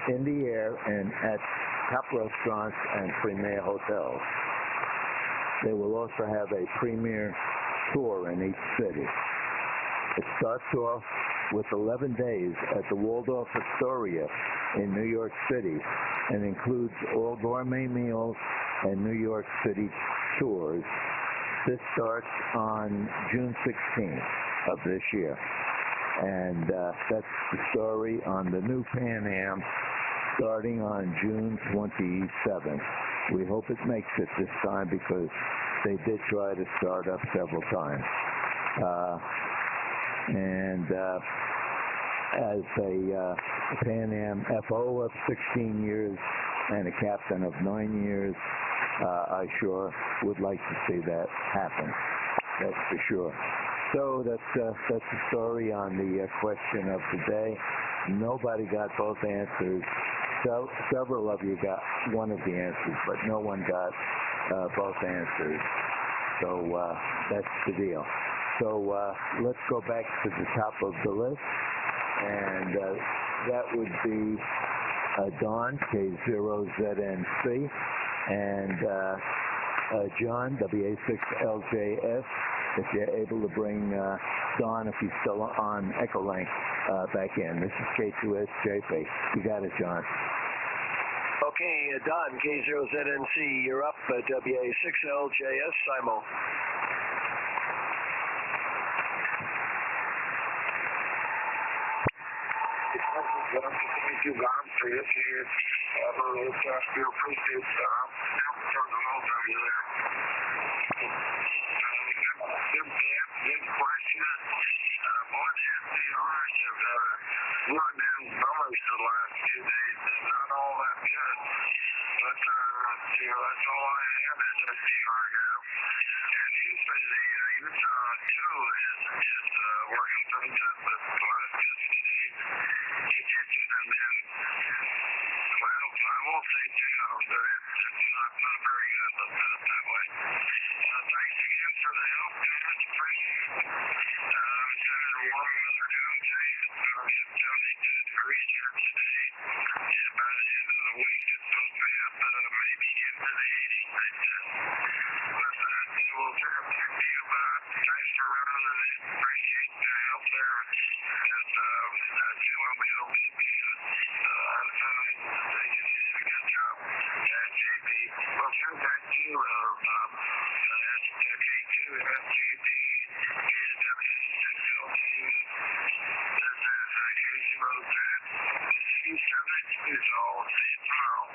B: in the air and at top restaurants and premier hotels. They will also have a premier tour in each city. It starts off with 11 days at the Waldorf Astoria in New York City and includes all gourmet meals and New York City tours. This starts on June 16th of this year. And that's the story on the new Pan Am starting on June 27th. We hope it makes it this time because they did try to start up several times. As a Pan Am FO of 16 years and a captain of 9 years, I sure would like to see that happen. That's for sure. So that's the story on the question of the day. Nobody got both answers. So several of you got one of the answers, but no one got both answers. So that's the deal. So let's go back to the top of the list, and that would be Don, K0ZNC, and John, WA6LJS. If you're able to bring Don, if he's still on Echolink, back in. This is K2SJP. You got it, John.
A: Okay, Don, K0ZNC, you're up, WA6LJS, Simo.
F: Thank you, Bob, for this year. Still appreciate turn the load over there. Good question. Boy, the FDRs have run down numbers the last few days. They're not all that good. But, that's all I have is FDR here. And usually the Utah 2 is working pretty good, but the last 2 days, it hits it and then, well, I won't say down, but it's not very good, let's put it that way. Thanks again for the help, guys. Appreciate it. It's kind of warm weather down today. It's going to get 72 degrees here today. And by the end of the week, it's supposed to be up maybe into the 80s, they said. But we'll turn it back to you, Bob. Thanks for running the net. Appreciate the help there. And KYLB being on time. They did a good job at JP. We'll turn back to you, Bob. That's K2SJP is W6LJS. This is K0Z. See you 7 all. See you tomorrow.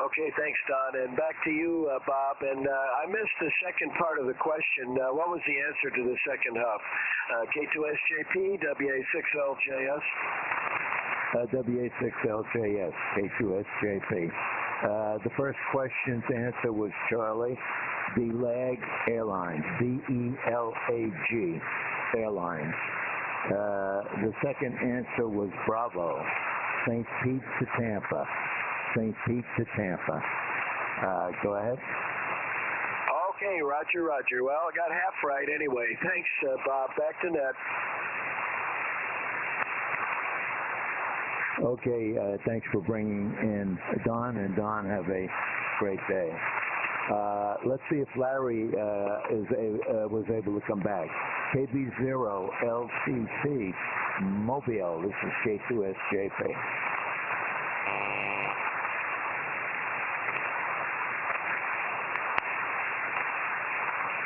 A: Okay, thanks, Don. And back to you, Bob. And I missed the second part of the question. What was the answer to the second half? K2SJP, WA6LJS?
B: WA6LJS, K2SJP. The first question's answer was Charlie, DELAG Airlines, DELAG Airlines. The second answer was Bravo, St. Pete to Tampa. St. Pete to Tampa. Go ahead.
A: Okay, Roger. Well, I got half right anyway. Thanks, Bob. Back to net.
B: Okay, thanks for bringing in Don, and Don, have a great day. Let's see if Larry was able to come back. KB0LCC, Mobile. This is K2SJP.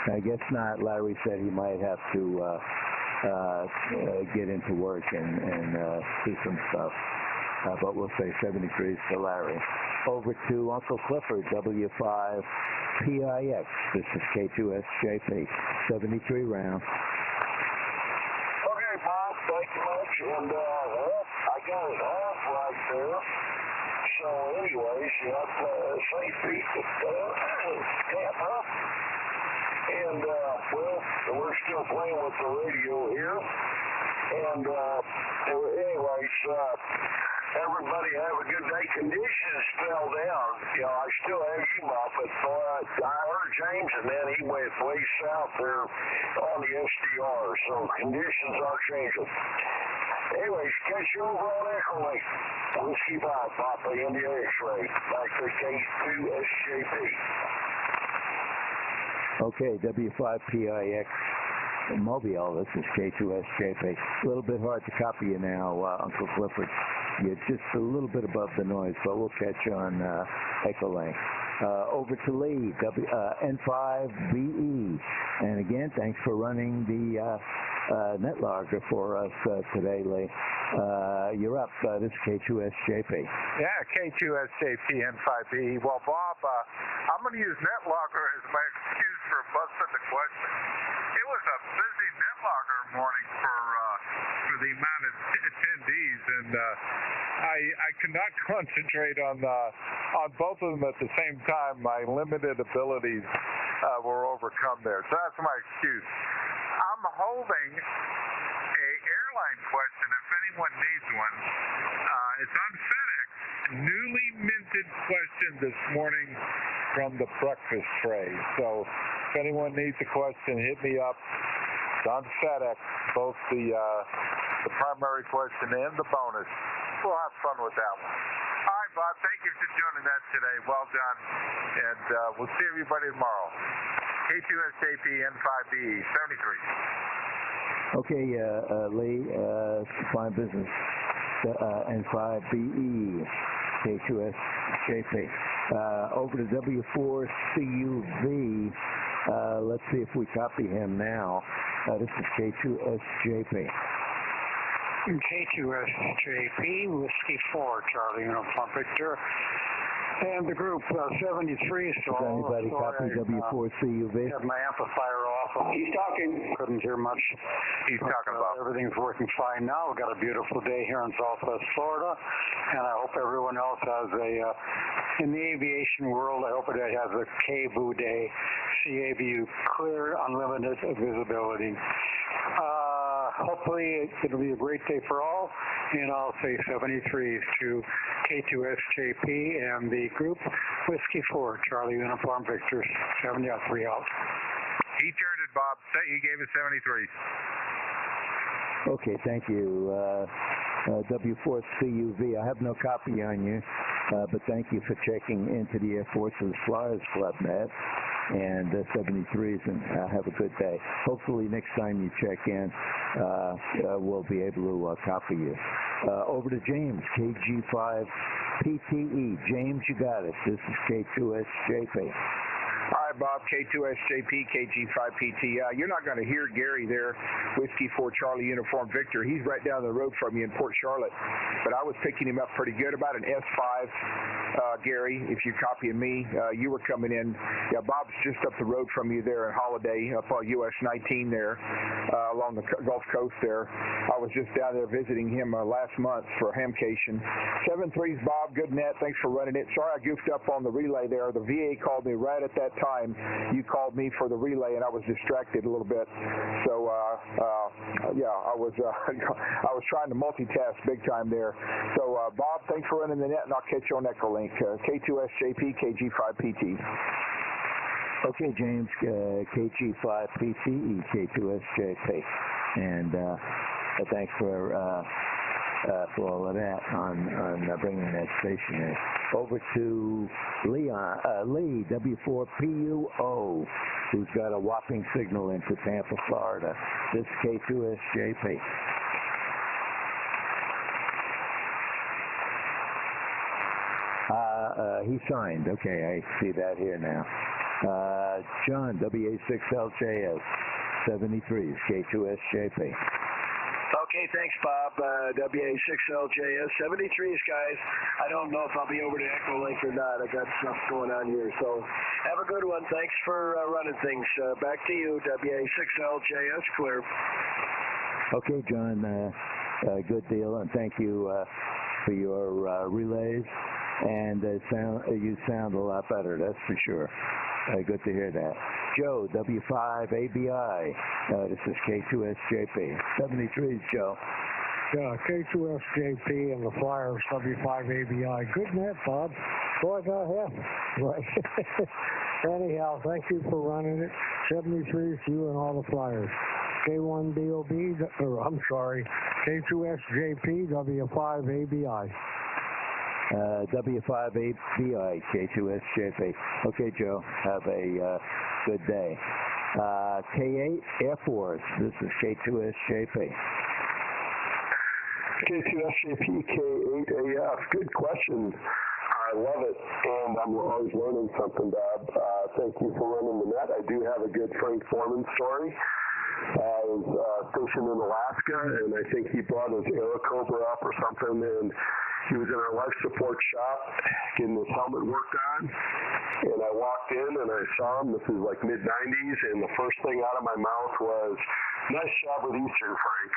B: I guess not. Larry said he might have to get into work and do some stuff. But we'll say 73 to Larry. Over to Uncle Clifford, W5PIX. This is K2SJP, 73 round.
G: Okay, Bob, thank you much. And, I got it off right there. So, anyways, safe beat with Tampa. And, well, we're still playing with the radio here. And, anyways, everybody have a good day. Conditions fell down. I still have you up, but I heard James, and then he went way south there on the SDR. So conditions are changing. Anyways, catch you over on Echo Lake. Whiskey 5, Papa India X-Ray. Back to K2SJP.
B: Okay, W5PIX Mobile. This is K2SJP. A little bit hard to copy you now, Uncle Clifford. You're just a little bit above the noise, but we'll catch you on Echo Lane. Over to Lee, N5BE. And again, thanks for running the net logger for us today, Lee. You're up. This is K2SJP.
I: Yeah, K2SJP N5BE. Well, Bob, I'm going to use net logger as my excuse for busting the question. It was a busy net logger morning for the amount of attendees, and I could not concentrate on both of them at the same time. My limited abilities were overcome there, so that's my excuse. I'm holding a airline question if anyone needs one. It's on FedEx. Newly minted question this morning from the breakfast tray. So if anyone needs a question, hit me up. It's on FedEx, both the primary question and the bonus. We'll have fun with that one. All right, Bob, thank you for joining us today. Well done. And we'll see everybody tomorrow. K2SJP N5BE 73.
B: Okay, Lee, fine business. N5BE, K2SJP. Over to W4CUV. Let's see if we copy him now. This is K2SJP.
K: K2SJP, Whiskey 4, Charlie Uniform Victor. And the group 73
B: Does anybody copy W4CUV?
K: Had my amplifier off.
L: He's talking.
K: Couldn't hear much.
I: He's talking about.
K: Everything's working fine now. We've got a beautiful day here in Southwest Florida, and I hope everyone else has in the aviation world, I hope it has a KBU day, CABU, clear, unlimited visibility. Hopefully it'll be a great day for all, and I'll say 73 to K2SJP and the group Whiskey 4, Charlie Uniform Victor, 70 out, 3 out.
I: He turned it, Bob. He gave it 73.
B: Okay, thank you. W4CUV, I have no copy on you, but thank you for checking into the Air Force's Flyers Club net. And 73s, and have a good day. Hopefully next time you check in, we'll be able to copy you. Over to James, KG5PTE. James, you got it. This is K2SJP.
D: All right, Bob, K2SJP, KG5PT. You're not going to hear Gary there, Whiskey 4 Charlie Uniform Victor. He's right down the road from you in Port Charlotte. But I was picking him up pretty good, about an S5, Gary, if you're copying me. You were coming in. Yeah, Bob's just up the road from you there in Holiday, up on US 19 there, along the Gulf Coast there. I was just down there visiting him last month for Hamcation. 7-3s, Bob, good net. Thanks for running it. Sorry I goofed up on the relay there. The VA called me right at that time. You called me for the relay, and I was distracted a little bit. So, yeah, I was trying to multitask big time there. So, Bob, thanks for running the net, and I'll catch you on Echolink. K2SJP, KG5PT.
B: Okay, James, KG5PTE, K2SJP. And thanks for all of that on bringing that station in. Over to Leon, Lee, W4PUO, who's got a whopping signal into Tampa, Florida. This is K2SJP. He signed. Okay, I see that here now. John, WA6LJS, 73s, K2SJP.
A: Okay, thanks, Bob. WA6LJS, 73s, guys. I don't know if I'll be over to Echo Lake or not. I got stuff going on here. So have a good one. Thanks for running things. Back to you, WA6LJS, clear.
B: Okay, John, good deal, and thank you for your relays. and you sound a lot better, that's for sure. Good to hear that. Joe, W5ABI. This is K2SJP. 73s, Joe.
K: Yeah, K2SJP and the Flyers, W5ABI. Good net, Bob. Boy, go ahead. Right. Anyhow, thank you for running it. 73s, you and all the Flyers. K1BOB, K2SJP, W5ABI.
B: W5ABI, K2SJP. Okay, Joe, have a good day. K8 Air Force, this is K2SJP.
N: K2SJP, K8AF. Good question. I love it, and I'm always learning something, Bob. Thank you for running the net. I do have a good Frank Foreman story. I was stationed in Alaska, and I think he brought his Aerocobra up or something, and he was in our life support shop getting his helmet worked on, and I walked in and I saw him. This is like mid-90s, and the first thing out of my mouth was, "Nice job with Eastern, Frank."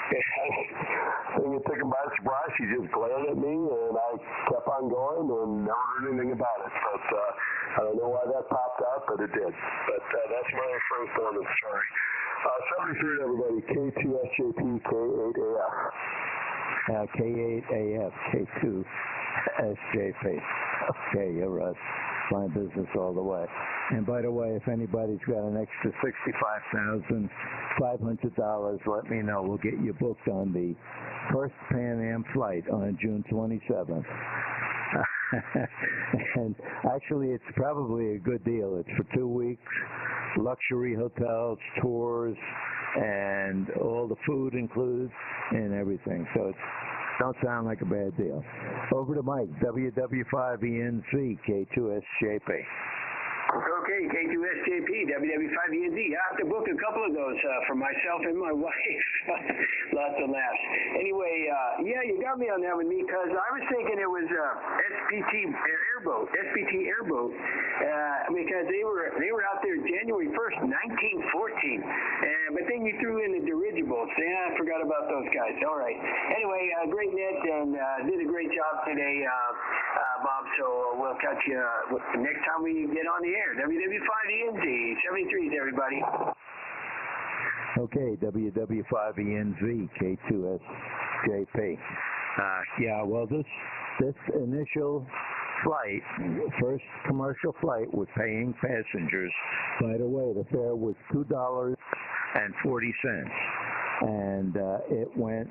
N: And it took him by surprise. He just glared at me, and I kept on going and never heard anything about it. But I don't know why that popped out, but it did. But that's my Frank Foreman story. 73 everybody, K2SJP, K8AF.
B: K8AF, K2SJP. Okay, you're Russ. Fine business all the way. And by the way, if anybody's got an extra $65,500, let me know. We'll get you booked on the first Pan Am flight on June 27th. And actually, it's probably a good deal. It's for 2 weeks, luxury hotels, tours, and all the food included and everything. So it don't sound like a bad deal. Over to Mike, WW5ENC, K2SJP.
L: Okay, K2SJP, WW5ENZ. I have to book a couple of those for myself and my wife. Lots of laughs. Anyway, yeah, you got me on that with me because I was thinking it was SPT airboat, because they were out there January 1st, 1914. But then you threw in the dirigibles. Yeah, I forgot about those guys. All right. Anyway, great net and did a great job today, Bob. So we'll catch you next time we get on the air. WW5ENZ, 73s, everybody.
B: Okay, WW5ENZ, K2SJP. Yeah, well, this initial flight, first commercial flight with paying passengers, by the way, the fare was $2.40, and it went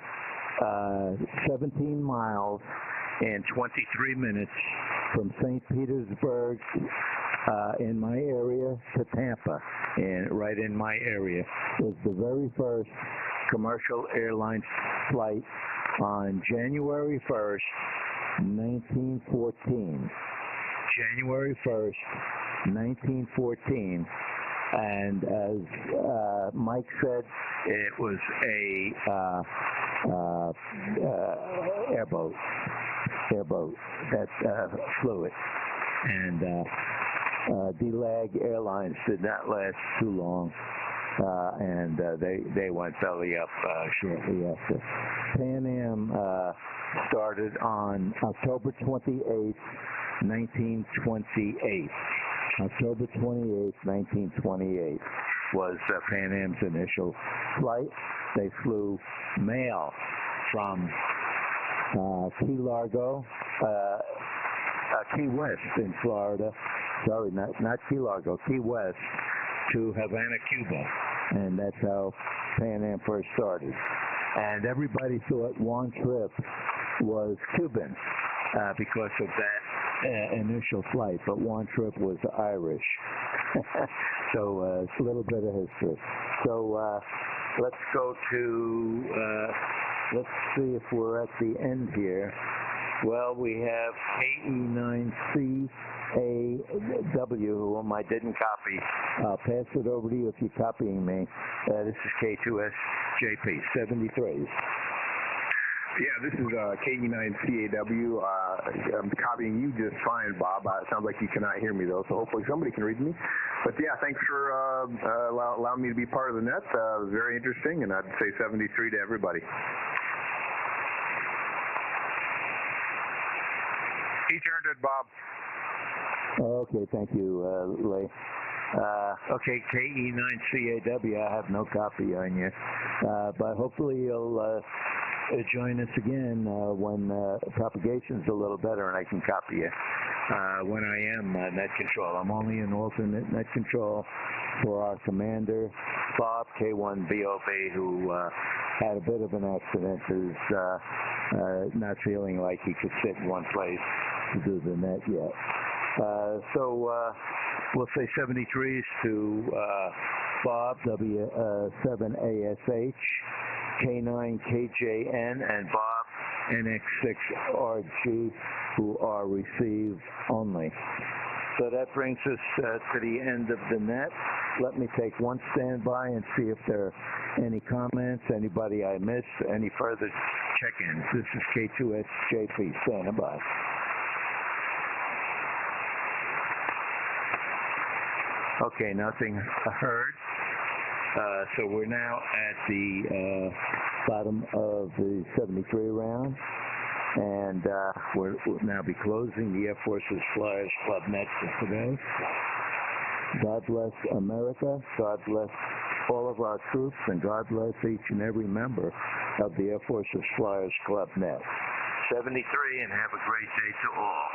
B: 17 miles in 23 minutes from St. Petersburg in my area to Tampa, and right in my area. Was the very first commercial airline flight on January 1st, 1914. January 1st, 1914. And as Mike said, it was a airboat that flew it. And DeLag Airlines did not last too long, and they went belly up shortly after. Pan Am started on October 28th, 1928. October 28th, 1928 was Pan Am's initial flight. They flew mail from Key Largo, Key West in Florida. Sorry, not Key Largo, Key West to Havana, Cuba. And that's how Pan Am first started. And everybody thought Juan Trippe was Cuban because of that initial flight, but Juan Trippe was Irish. So it's a little bit of history. So let's go to, let's see if we're at the end here. Well, we have KE9CAW, whom I didn't copy. I'll pass it over to you if you're copying me. This is K2SJP, 73s.
D: Yeah, this is KE9CAW. I'm copying you just fine, Bob. It sounds like you cannot hear me, though, so hopefully somebody can read me. But, yeah, thanks for allowing me to be part of the net. It was very interesting, and I'd say 73 to everybody.
I: He turned it, Bob.
B: Okay, thank you, Lee. Okay, KE9CAW, I have no copy on you, but hopefully you'll join us again when propagation's a little better and I can copy you when I am net control. I'm only an alternate net control for our commander, Bob, K1BOB, who had a bit of an accident, is not feeling like he could sit in one place to do the net yet. So we'll say 73s to Bob, W7ASH, K9KJN, and Bob, NX6RG, who are receive only. So that brings us to the end of the net. Let me take one standby and see if there are any comments, anybody I missed, any further check-ins. This is K2SJP, standing by. Okay, nothing heard. So we're now at the bottom of the 73 round, and we'll now be closing the Air Force's Flyers Club Net for today. God bless America. God bless all of our troops, and God bless each and every member of the Air Force's Flyers Club Net. 73, and have a great day to all.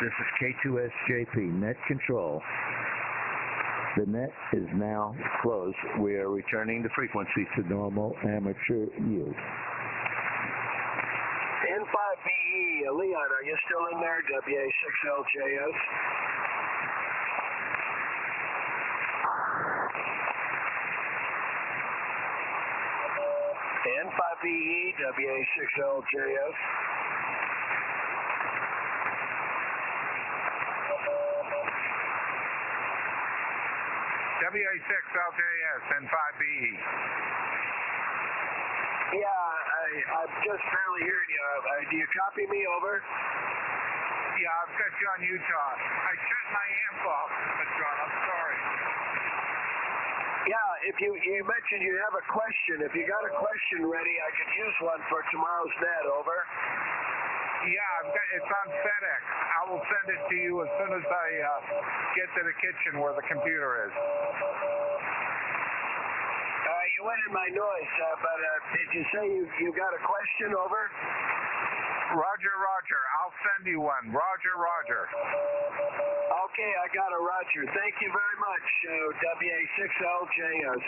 B: This is K2SJP, Net Control. The net is now closed. We are returning the frequency to normal amateur use.
A: N5BE, Leon, are you still in there? WA6LJS. N5BE, WA6LJS.
I: WA6LJS and 5BE.
A: Yeah, I'm just barely hearing you. Do you copy me? Over?
I: Yeah, I've got you on Utah. I shut my amp off, but John, I'm sorry.
A: Yeah, if you mentioned you have a question. If you got a question ready, I could use one for tomorrow's net. Over?
I: Yeah, it's on FedEx. I will send it to you as soon as I get to the kitchen where the computer is.
A: You went in my noise, but did you say you got a question? Over?
I: Roger, Roger. I'll send you one. Roger, Roger.
A: Okay, I got a Roger. Thank you very much, WA6LJS.